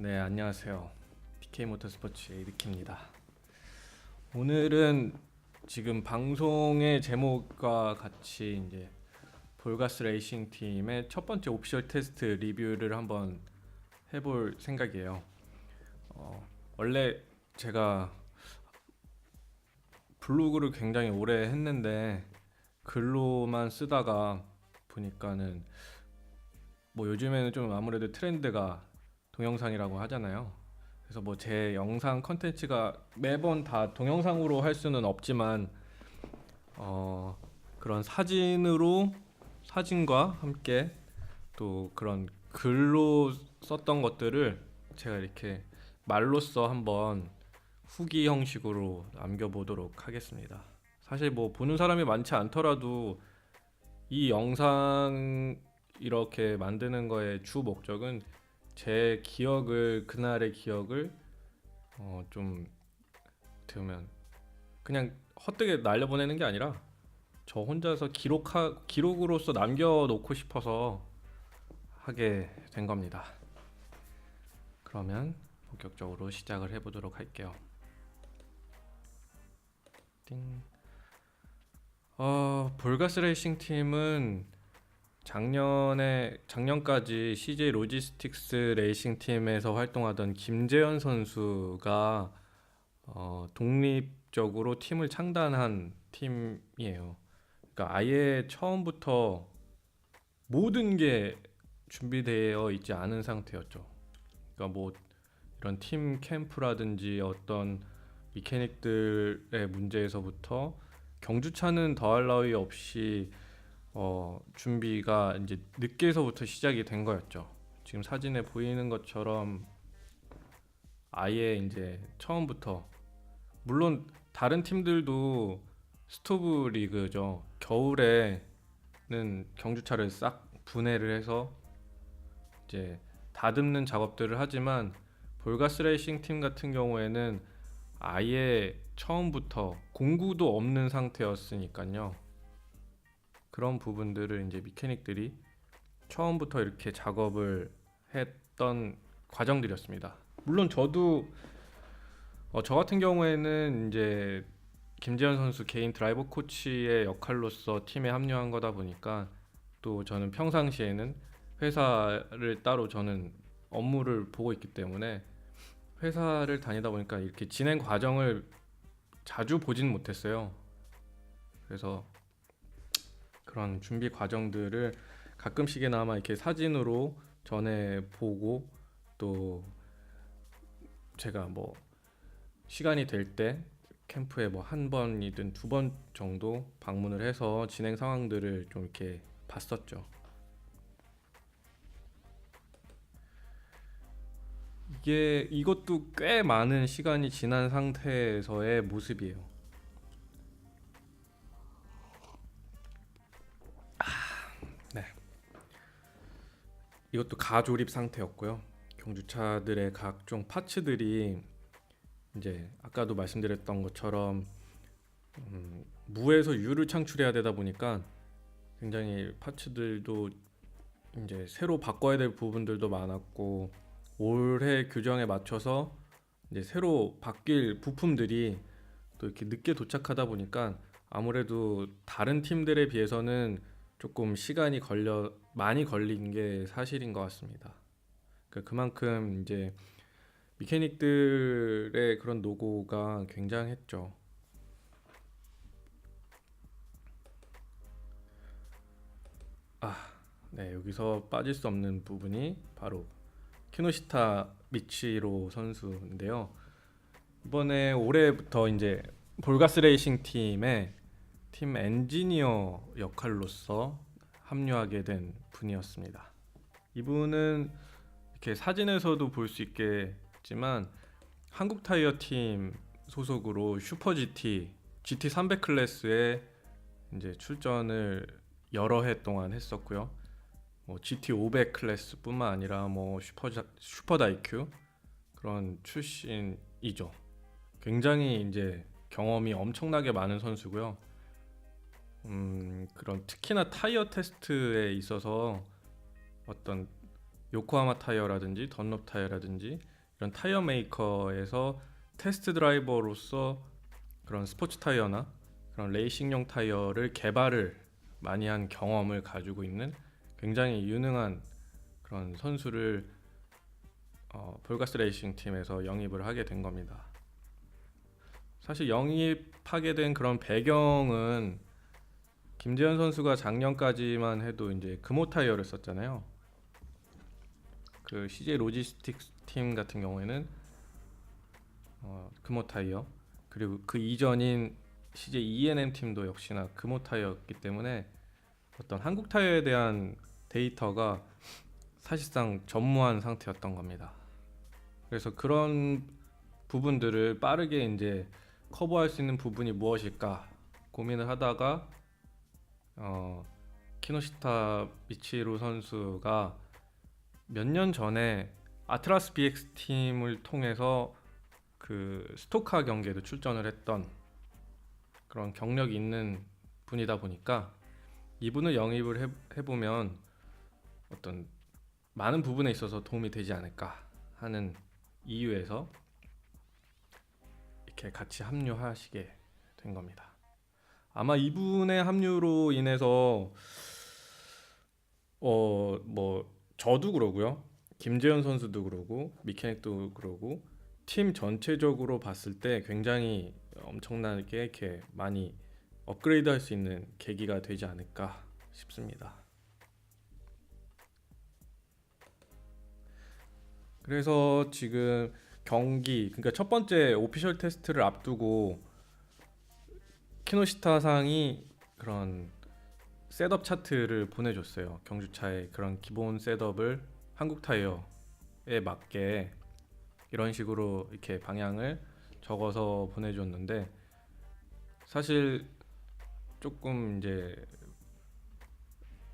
네, 안녕하세요. PK 모터스포츠 에이드키입니다. 오늘은 지금 방송의 제목과 같이 이제 볼가스 레이싱 팀의 첫 번째 오피셜 테스트 리뷰를 한번 해볼 생각이에요. 원래 제가 블로그를 굉장히 오래 했는데 글로만 쓰다가 보니까는 뭐 요즘에는 좀 아무래도 트렌드가 동영상이라고 하잖아요. 그래서 뭐 제 영상 컨텐츠가 매번 다 동영상으로 할 수는 없지만 어 그런 사진과 함께 또 그런 글로 썼던 것들을 제가 이렇게 말로써 한번 후기 형식으로 남겨보도록 하겠습니다. 사실 뭐 보는 사람이 많지 않더라도 이 영상 이렇게 만드는 거의 주 목적은 제 기억을 그날의 기억을 좀 들으면 그냥 헛되게 날려보내는 게 아니라 저 혼자서 기록으로서 남겨놓고 싶어서 하게 된 겁니다. 그러면 본격적으로 시작을 해보도록 할게요. 띵. 볼가스 레이싱 팀은 작년까지 CJ 로지스틱스 레이싱 팀에서 활동하던 김재현 선수가 독립적으로 팀을 창단한 팀이에요. 그러니까 아예 처음부터 모든 게 준비되어 있지 않은 상태였죠. 그러니까 뭐 이런 팀 캠프라든지 어떤 미케닉들의 문제에서부터 경주차는 더할 나위 없이 준비가 이제 늦게서부터 시작이 된 거였죠. 지금 사진에 보이는 것처럼 아예 이제 처음부터 물론 다른 팀들도 스토브 리그죠. 겨울에는 경주차를 싹 분해를 해서 이제 다듬는 작업들을 하지만 볼가스 레이싱 팀 같은 경우에는 아예 처음부터 공구도 없는 상태였으니까요. 그런 부분들을 이제 미케닉들이 처음부터 이렇게 작업을 했던 과정들이었습니다. 물론 저도 저 같은 경우에는 이제 김재현 선수 개인 드라이버 코치의 역할로서 팀에 합류한 거다 보니까 또 저는 평상시에는 회사를 따로 저는 업무를 보고 있기 때문에 회사를 다니다 보니까 이렇게 진행 과정을 자주 보진 못했어요. 그래서 그런 준비 과정들을 가끔씩이나마 이렇게 사진으로 전해 보고 또 제가 뭐 시간이 될 때 캠프에 뭐 한 번이든 두 번 정도 방문을 해서 진행 상황들을 좀 이렇게 봤었죠. 이것도 꽤 많은 시간이 지난 상태에서의 모습이에요. 네. 이것도 가조립 상태였고요. 경주차들의 각종 파츠들이 이제 아까도 말씀드렸던 것처럼 무에서 유를 창출해야 되다 보니까 굉장히 파츠들도 이제 새로 바꿔야 될 부분들도 많았고 올해 규정에 맞춰서 이제 새로 바뀔 부품들이 또 이렇게 늦게 도착하다 보니까 아무래도 다른 팀들에 비해서는 조금 시간이 많이 걸린 게 사실인 것 같습니다. 그러니까 그만큼 이제 미케닉들의 그런 노고가 굉장했죠. 네, 여기서 빠질 수 없는 부분이 바로 키노시타 미치로 선수인데요. 이번에 올해부터 이제 볼가스 레이싱 팀의 팀 엔지니어 역할로서 합류하게 된 분이었습니다. 이분은 이렇게 사진에서도 볼 수 있겠지만 한국 타이어 팀 소속으로 슈퍼 GT 300 클래스에 이제 출전을 여러 해 동안 했었고요. 뭐 GT 500 클래스뿐만 아니라 뭐 슈퍼 다이큐 그런 출신이죠. 굉장히 이제 경험이 엄청나게 많은 선수고요. 그런 특히나 타이어 테스트에 있어서 어떤 요코하마 타이어라든지 던롭 타이어라든지 이런 타이어 메이커에서 테스트 드라이버로서 그런 스포츠 타이어나 그런 레이싱용 타이어를 개발을 많이 한 경험을 가지고 있는 굉장히 유능한 그런 선수를 볼가스 레이싱 팀에서 영입을 하게 된 겁니다. 사실 영입하게 된 그런 배경은 김재현 선수가 작년까지만 해도 이제 금호 타이어를 썼잖아요. 그 CJ 로지스틱스 팀 같은 경우에는 금호 타이어, 그리고 그 이전인 CJ E&M 팀도 역시나 금호 타이어였기 때문에 어떤 한국 타이어에 대한 데이터가 사실상 전무한 상태였던 겁니다. 그래서 그런 부분들을 빠르게 이제 커버할 수 있는 부분이 무엇일까 고민을 하다가 키노시타 미치루 선수가 몇 년 전에 아트라스 BX 팀을 통해서 그 스토카 경기에도 출전을 했던 그런 경력이 있는 분이다 보니까 이분을 영입을 해보면 어떤 많은 부분에 있어서 도움이 되지 않을까 하는 이유에서 이렇게 같이 합류하시게 된 겁니다. 아마 이분의 합류로 인해서 뭐 저도 그러고요, 김재현 선수도 그러고 미케닉도 그러고 팀 전체적으로 봤을 때 굉장히 엄청나게 이렇게 많이 업그레이드할 수 있는 계기가 되지 않을까 싶습니다. 그래서 지금 경기, 그러니까 첫 번째 오피셜 테스트를 앞두고 키노시타 상이 그런 셋업 차트를 보내줬어요. 경주차의 그런 기본 셋업을 한국 타이어에 맞게 이런 식으로 이렇게 방향을 적어서 보내줬는데, 사실 조금 이제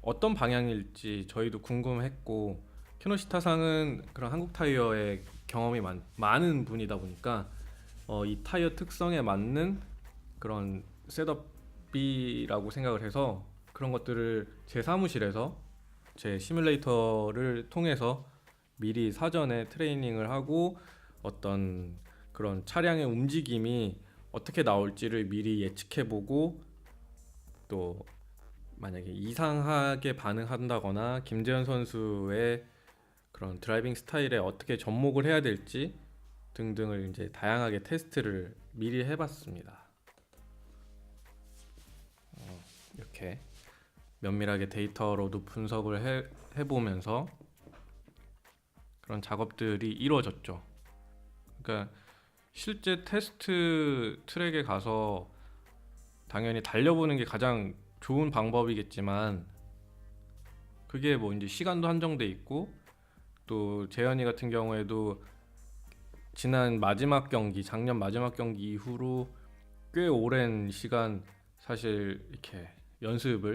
어떤 방향일지 저희도 궁금했고, 키노시타 상은 그런 한국 타이어의 경험이 많은 분이다 보니까 이 타이어 특성에 맞는 그런 셋업이라고 생각을 해서 그런 것들을 제 사무실에서 제 시뮬레이터를 통해서 미리 사전에 트레이닝을 하고 어떤 그런 차량의 움직임이 어떻게 나올지를 미리 예측해보고, 또 만약에 이상하게 반응한다거나 김재현 선수의 그런 드라이빙 스타일에 어떻게 접목을 해야 될지 등등을 이제 다양하게 테스트를 미리 해봤습니다. 이렇게 면밀하게 데이터로도 분석을 해보면서 그런 작업들이 이루어졌죠. 그러니까 실제 테스트 트랙에 가서 당연히 달려보는 게 가장 좋은 방법이겠지만, 그게 뭐 이제 시간도 한정돼 있고, 또 재현이 같은 경우에도 지난 마지막 경기, 작년 마지막 경기 이후로 꽤 오랜 시간 사실 이렇게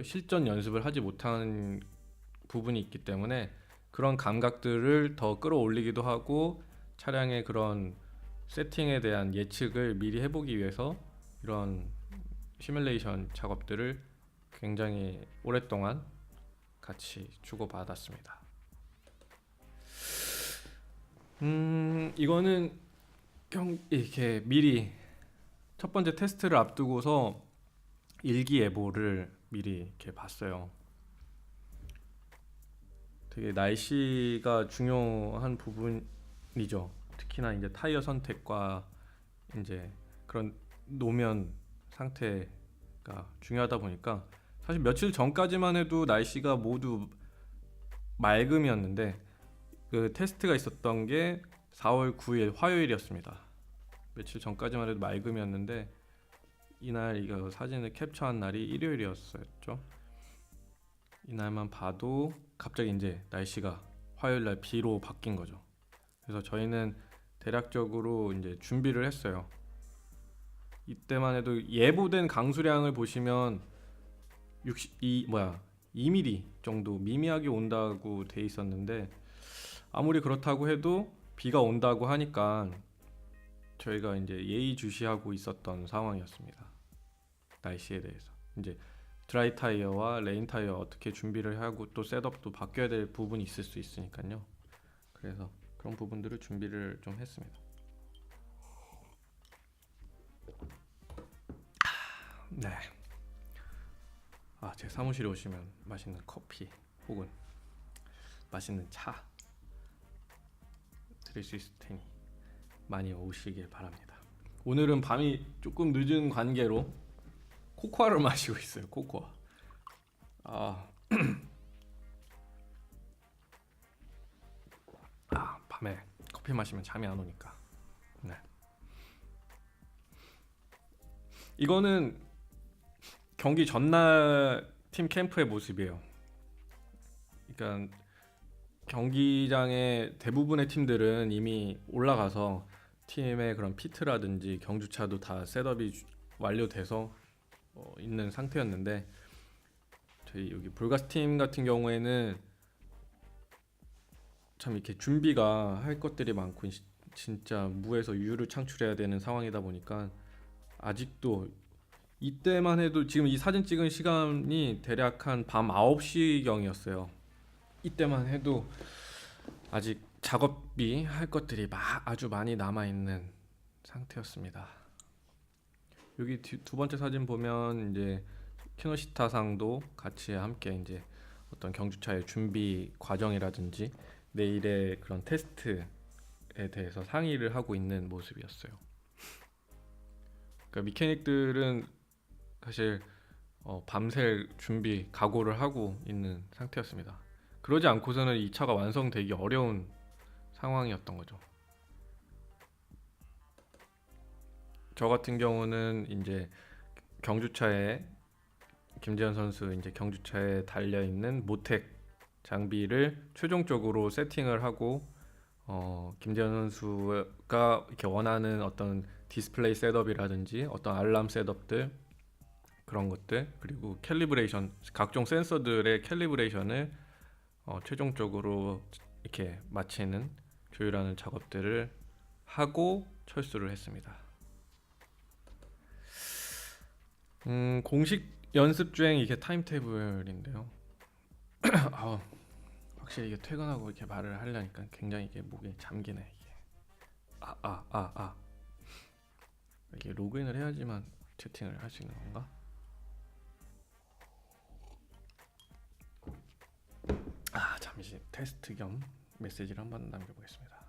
실전 연습을 하지 못한 부분이 있기 때문에 그런 감각들을 더 끌어올리기도 하고, 차량의 그런 세팅에 대한 예측을 미리 해보기 위해서 이런 시뮬레이션 작업들을 굉장히 오랫동안 같이 주고받았습니다. 이거는 이렇게 미리 첫 번째 테스트를 앞두고서 일기예보를 미리 이렇게 봤어요. 되게 날씨가 중요한 부분이죠. 특히나 이제 타이어 선택과 이제 그런 노면 상태가 중요하다 보니까, 사실 며칠 전까지만 해도 날씨가 모두 맑음이었는데 그 테스트가 있었던 게 4월 9일 화요일이었습니다. 며칠 전까지만 해도 맑음이었는데 이날 이거 사진을 캡처한 날이 일요일이었었죠. 이날만 봐도 갑자기 이제 날씨가 화요일날 비로 바뀐 거죠. 그래서 저희는 대략적으로 이제 준비를 했어요. 이때만 해도 예보된 강수량을 보시면 2mm 정도 미미하게 온다고 돼 있었는데, 아무리 그렇다고 해도 비가 온다고 하니까 저희가 이제 예의주시하고 있었던 상황이었습니다. 날씨에 대해서 이제 드라이 타이어와 레인 타이어 어떻게 준비를 하고 또 셋업도 바뀌어야 될 부분이 있을 수 있으니까요. 그래서 그런 부분들을 준비를 좀 했습니다. 네. 제 사무실에 오시면 맛있는 커피 혹은 맛있는 차 드릴 수 있을 테니 많이 오시길 바랍니다. 오늘은 밤이 조금 늦은 관계로 코코아를 마시고 있어요. 코코아. 밤에 커피 마시면 잠이 안 오니까. 네. 이거는 경기 전날 팀 캠프의 모습이에요. 그러니까 경기장에 대부분의 팀들은 이미 올라가서 팀의 그런 피트라든지 경주차도 다 셋업이 완료돼서 있는 상태였는데, 저희 여기 불가스 팀 같은 경우에는 참 이렇게 준비가 할 것들이 많고 진짜 무에서 유를 창출해야 되는 상황이다 보니까 아직도 이때만 해도 지금 이 사진 찍은 시간이 대략 한 밤 9시경이었어요. 이때만 해도 아직 작업이 할 것들이 아주 많이 남아 있는 상태였습니다. 여기 두 번째 사진 보면 이제 키노시타상도 같이 함께 이제 어떤 경주차의 준비 과정이라든지 내일의 그런 테스트에 대해서 상의를 하고 있는 모습이었어요. 그러니까 미케닉들은 사실 밤새 준비 각오를 하고 있는 상태였습니다. 그러지 않고서는 이 차가 완성되기 어려운 상황이었던 거죠. 저 같은 경우는 이제 경주차에 김재현 선수 이제 경주차에 달려 있는 모텍 장비를 최종적으로 세팅을 하고 김재현 선수가 이렇게 원하는 어떤 디스플레이 셋업이라든지 어떤 알람 셋업들 그런 것들, 그리고 캘리브레이션, 각종 센서들의 캘리브레이션을 최종적으로 이렇게 마치는 조율하는 작업들을 하고 철수를 했습니다. 공식 연습 주행 이게 타임테이블인데요. 확실히 이게 퇴근하고 이렇게 말을 하려니까 굉장히 이게 목에 잠기네 이게. 이게 로그인을 해야지만 채팅을 할 수 있는 건가? 잠시 테스트 겸 메시지를 한번 남겨보겠습니다.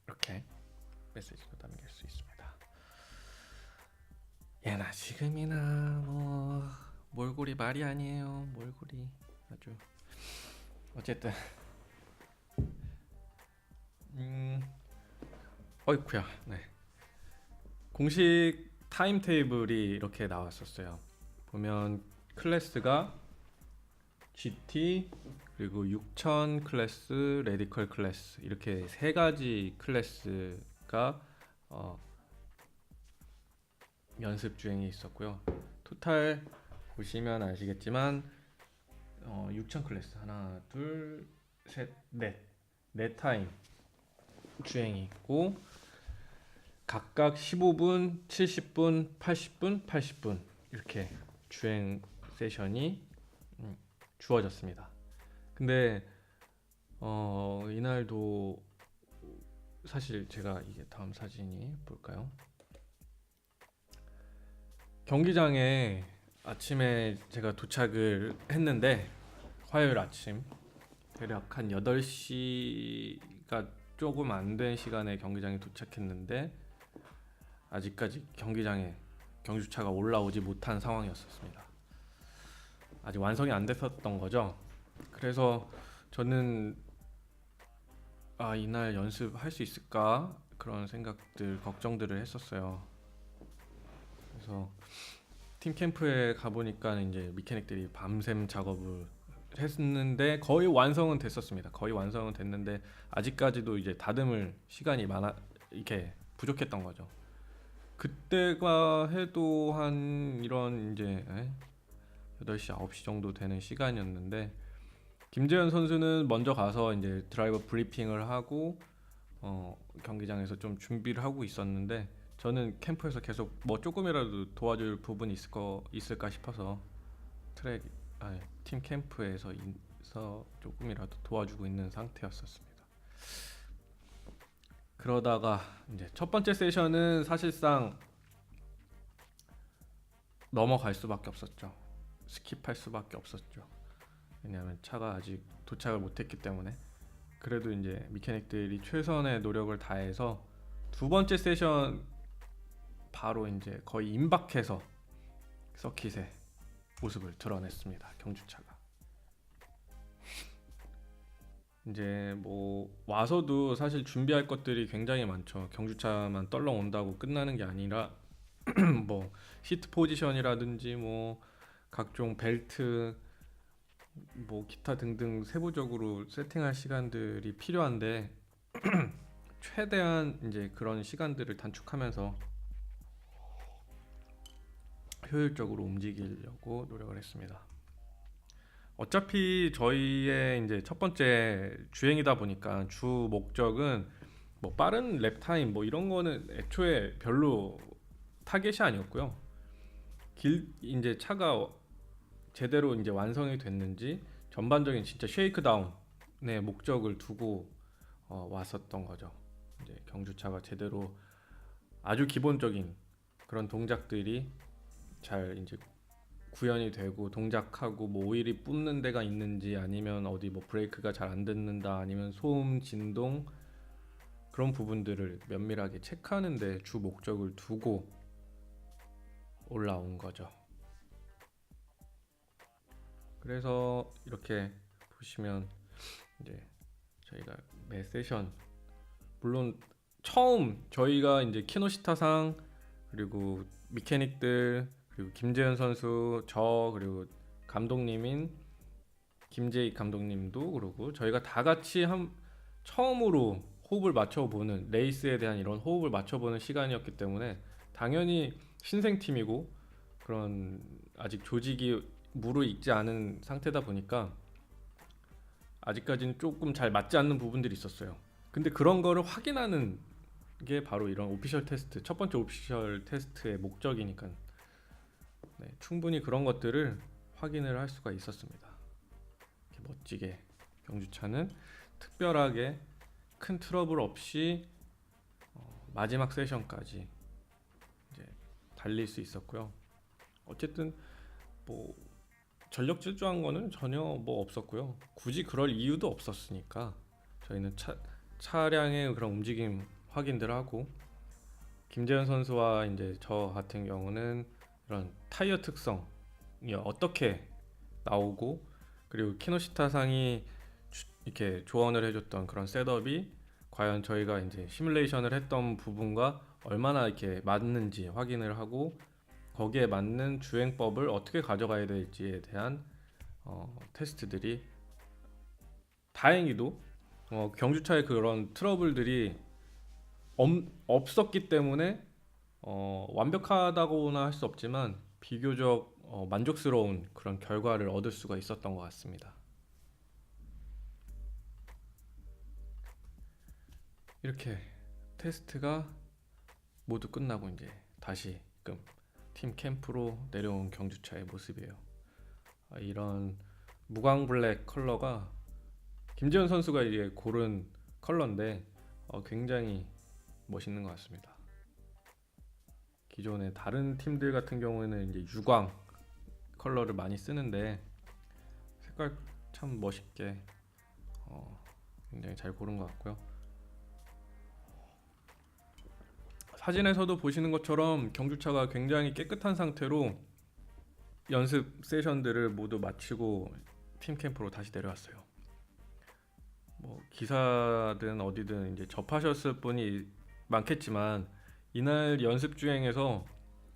이렇게 메시지도 남길 수 있습니다. 예나 지금이나 뭐 몰골이 말이 아니에요. 몰골이 아주 어쨌든 어이쿠야. 네. 공식 타임테이블이 이렇게 나왔었어요. 보면 클래스가 GT 그리고 6000 클래스, 레디컬 클래스 이렇게 세 가지 클래스가 연습 주행이 있었고요. 토탈 보시면 아시겠지만 6000 클래스 하나, 둘, 셋, 네 타임 주행이 있고 각각 15분, 70분, 80분, 80분 이렇게 주행 세션이 주어졌습니다. 근데 이날도 사실 제가 이게 다음 사진이 볼까요? 경기장에 아침에 제가 도착을 했는데 화요일 아침 대략 한 8시가 조금 안 된 시간에 경기장에 도착했는데 아직까지 경기장에 경주차가 올라오지 못한 상황이었습니다. 아직 완성이 안 됐었던 거죠. 그래서 저는 이날 연습할 수 있을까 그런 생각들, 걱정들을 했었어요. 그래서 팀 캠프에 가보니까 이제 미케닉들이 밤샘 작업을 했는데 거의 완성은 됐었습니다. 거의 완성은 됐는데 아직까지도 이제 다듬을 시간이 이렇게 부족했던 거죠. 그때가 해도 한 이런 이제 8시, 9시 정도 되는 시간이었는데 김재현 선수는 먼저 가서 이제 드라이버 브리핑을 하고 경기장에서 좀 준비를 하고 있었는데 저는 캠프에서 계속 뭐 조금이라도 도와줄 부분이 있을까 싶어서 트랙 아니 팀 캠프에서 조금이라도 도와주고 있는 상태였었습니다. 그러다가 이제 첫 번째 세션은 사실상 넘어갈 수밖에 없었죠. 스킵할 수밖에 없었죠. 왜냐하면 차가 아직 도착을 못했기 때문에. 그래도 이제 미케닉들이 최선의 노력을 다해서 두 번째 세션 바로 이제 거의 임박해서 서킷의 모습을 드러냈습니다. 경주차가. 이제 뭐 와서도 사실 준비할 것들이 굉장히 많죠. 경주차만 떨러 온다고 끝나는 게 아니라 뭐 시트 포지션이라든지 뭐 각종 벨트 뭐 기타 등등 세부적으로 세팅할 시간들이 필요한데 최대한 이제 그런 시간들을 단축하면서 효율적으로 움직이려고 노력을 했습니다. 어차피 저희의 이제 첫 번째 주행이다 보니까 주 목적은 뭐 빠른 랩 타임 뭐 이런 거는 애초에 별로 타겟이 아니었고요. 이제 차가 제대로 이제 완성이 됐는지 전반적인 진짜 쉐이크다운의 목적을 두고 왔었던 거죠. 이제 경주차가 제대로 아주 기본적인 그런 동작들이 잘 이제 구현이 되고 동작하고 뭐 오일이 뿜는 데가 있는지 아니면 어디 뭐 브레이크가 잘 안 듣는다 아니면 소음 진동 그런 부분들을 면밀하게 체크하는 데 주 목적을 두고 올라온 거죠. 그래서 이렇게 보시면 이제 저희가 매 세션 물론 처음 저희가 이제 키노시타상 그리고 미케닉들 그리고 김재현 선수 저 그리고 감독님인 김재익 감독님도 그러고 저희가 다 같이 처음으로 호흡을 맞춰보는 레이스에 대한 이런 호흡을 맞춰보는 시간이었기 때문에 당연히 신생팀이고 그런 아직 조직이 무르익지 않은 상태다 보니까 아직까지는 조금 잘 맞지 않는 부분들이 있었어요. 근데 그런 거를 확인하는 게 바로 이런 오피셜 테스트 첫 번째 오피셜 테스트의 목적이니까 네, 충분히 그런 것들을 확인을 할 수가 있었습니다. 이렇게 멋지게 경주차는 특별하게 큰 트러블 없이 마지막 세션까지 이제 달릴 수 있었고요. 어쨌든 뭐 전력 질주한 거는 전혀 뭐 없었고요. 굳이 그럴 이유도 없었으니까 저희는 차량의 그런 움직임 확인들 하고 김재현 선수와 이제 저 같은 경우는 이런 타이어 특성이 어떻게 나오고 그리고 키노시타상이 이렇게 조언을 해줬던 그런 셋업이 과연 저희가 이제 시뮬레이션을 했던 부분과 얼마나 이렇게 맞는지 확인을 하고 거기에 맞는 주행법을 어떻게 가져가야 될지에 대한 테스트들이 다행히도 경주차의 그런 트러블들이 없었기 때문에 완벽하다고나 할 수 없지만 비교적 만족스러운 그런 결과를 얻을 수가 있었던 것 같습니다. 이렇게 테스트가 모두 끝나고 이제 다시금 팀 캠프로 내려온 경주차의 모습이에요. 이런 무광 블랙 컬러가 김재현 선수가 이제 고른 컬러인데 굉장히 멋있는 것 같습니다. 기존의 다른 팀들 같은 경우에는 이제 유광 컬러를 많이 쓰는데 색깔 참 멋있게 굉장히 잘 고른 것 같고요. 사진에서도 보시는 것처럼 경주차가 굉장히 깨끗한 상태로 연습 세션들을 모두 마치고 팀 캠프로 다시 내려왔어요. 뭐 기사든 어디든 이제 접하셨을 분이 많겠지만 이날 연습 주행에서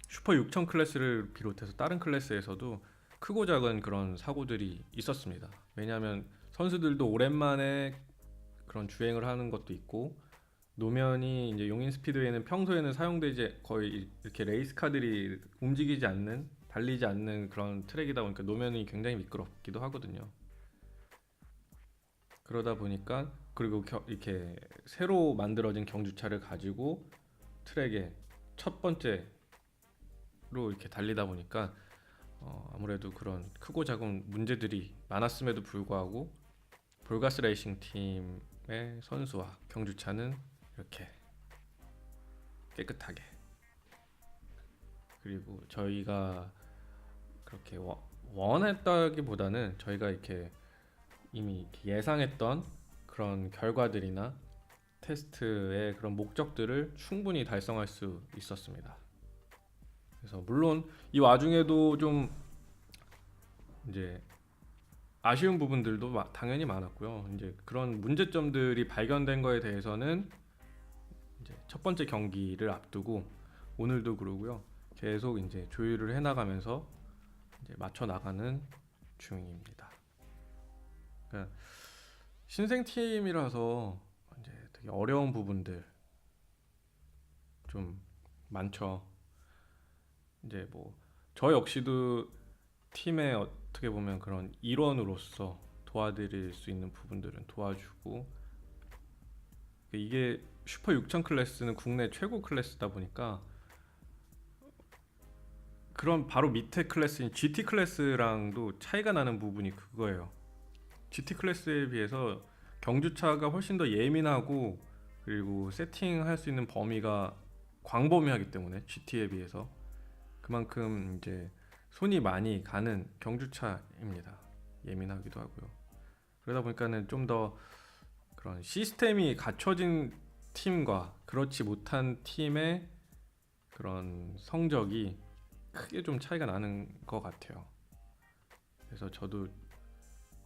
슈퍼 6000 클래스를 비롯해서 다른 클래스에서도 크고 작은 그런 사고들이 있었습니다. 왜냐하면 선수들도 오랜만에 그런 주행을 하는 것도 있고 노면이 이제 용인 스피드웨이는 평소에는 사용되지 거의 이렇게 레이스카들이 움직이지 않는 달리지 않는 그런 트랙이다 보니까 노면이 굉장히 미끄럽기도 하거든요. 그러다 보니까 그리고 이렇게 새로 만들어진 경주차를 가지고 트랙에 첫 번째로 이렇게 달리다 보니까 아무래도 그런 크고 작은 문제들이 많았음에도 불구하고 볼가스 레이싱 팀의 선수와 경주차는 이렇게 깨끗하게, 그리고 저희가 그렇게 원했다기보다는 저희가 이렇게 이미 이렇게 예상했던 그런 결과들이나 테스트의 그런 목적들을 충분히 달성할 수 있었습니다. 그래서 물론 이 와중에도 좀 이제 아쉬운 부분들도 당연히 많았고요. 이제 그런 문제점들이 발견된 거에 대해서는 이제 첫 번째 경기를 앞두고 오늘도 그러고요. 계속 이제 조율을 해나가면서 이제 맞춰 나가는 중입니다. 그러니까 신생 팀이라서 이제 되게 어려운 부분들 좀 많죠. 이제 뭐 저 역시도 팀의 어떻게 보면 그런 일원으로서 도와드릴 수 있는 부분들은 도와주고, 이게 슈퍼 6000 클래스는 국내 최고 클래스다 보니까 그런 바로 밑에 클래스인 GT 클래스랑도 차이가 나는 부분이 그거예요. GT 클래스에 비해서 경주차가 훨씬 더 예민하고, 그리고 세팅할 수 있는 범위가 광범위하기 때문에 GT에 비해서 그만큼 이제 손이 많이 가는 경주차입니다. 예민하기도 하고요. 그러다 보니까는 좀 더 그런 시스템이 갖춰진 팀과 그렇지 못한 팀의 그런 성적이 크게 좀 차이가 나는 것 같아요. 그래서 저도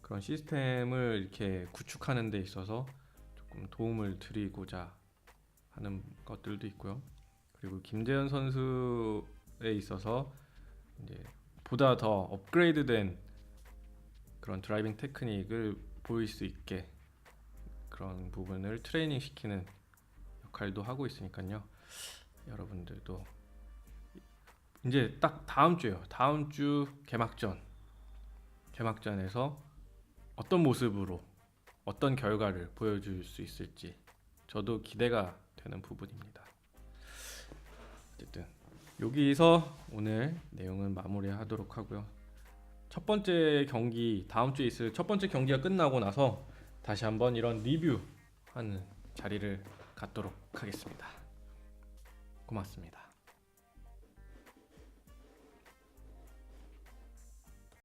그런 시스템을 이렇게 구축하는 데 있어서 조금 도움을 드리고자 하는 것들도 있고요. 그리고 김재현 선수에 있어서 이제 보다 더 업그레이드된 그런 드라이빙 테크닉을 보일 수 있게 그런 부분을 트레이닝 시키는 역할도 하고 있으니까요. 여러분들도 이제 딱 다음 주요. 다음 주 개막전에서 어떤 모습으로 어떤 결과를 보여줄 수 있을지 저도 기대가 되는 부분입니다. 어쨌든 여기서 오늘 내용은 마무리하도록 하고요. 첫 번째 경기, 다음 주에 있을 첫 번째 경기가 끝나고 나서 다시 한번 이런 리뷰하는 자리를 갖도록 하겠습니다. 고맙습니다.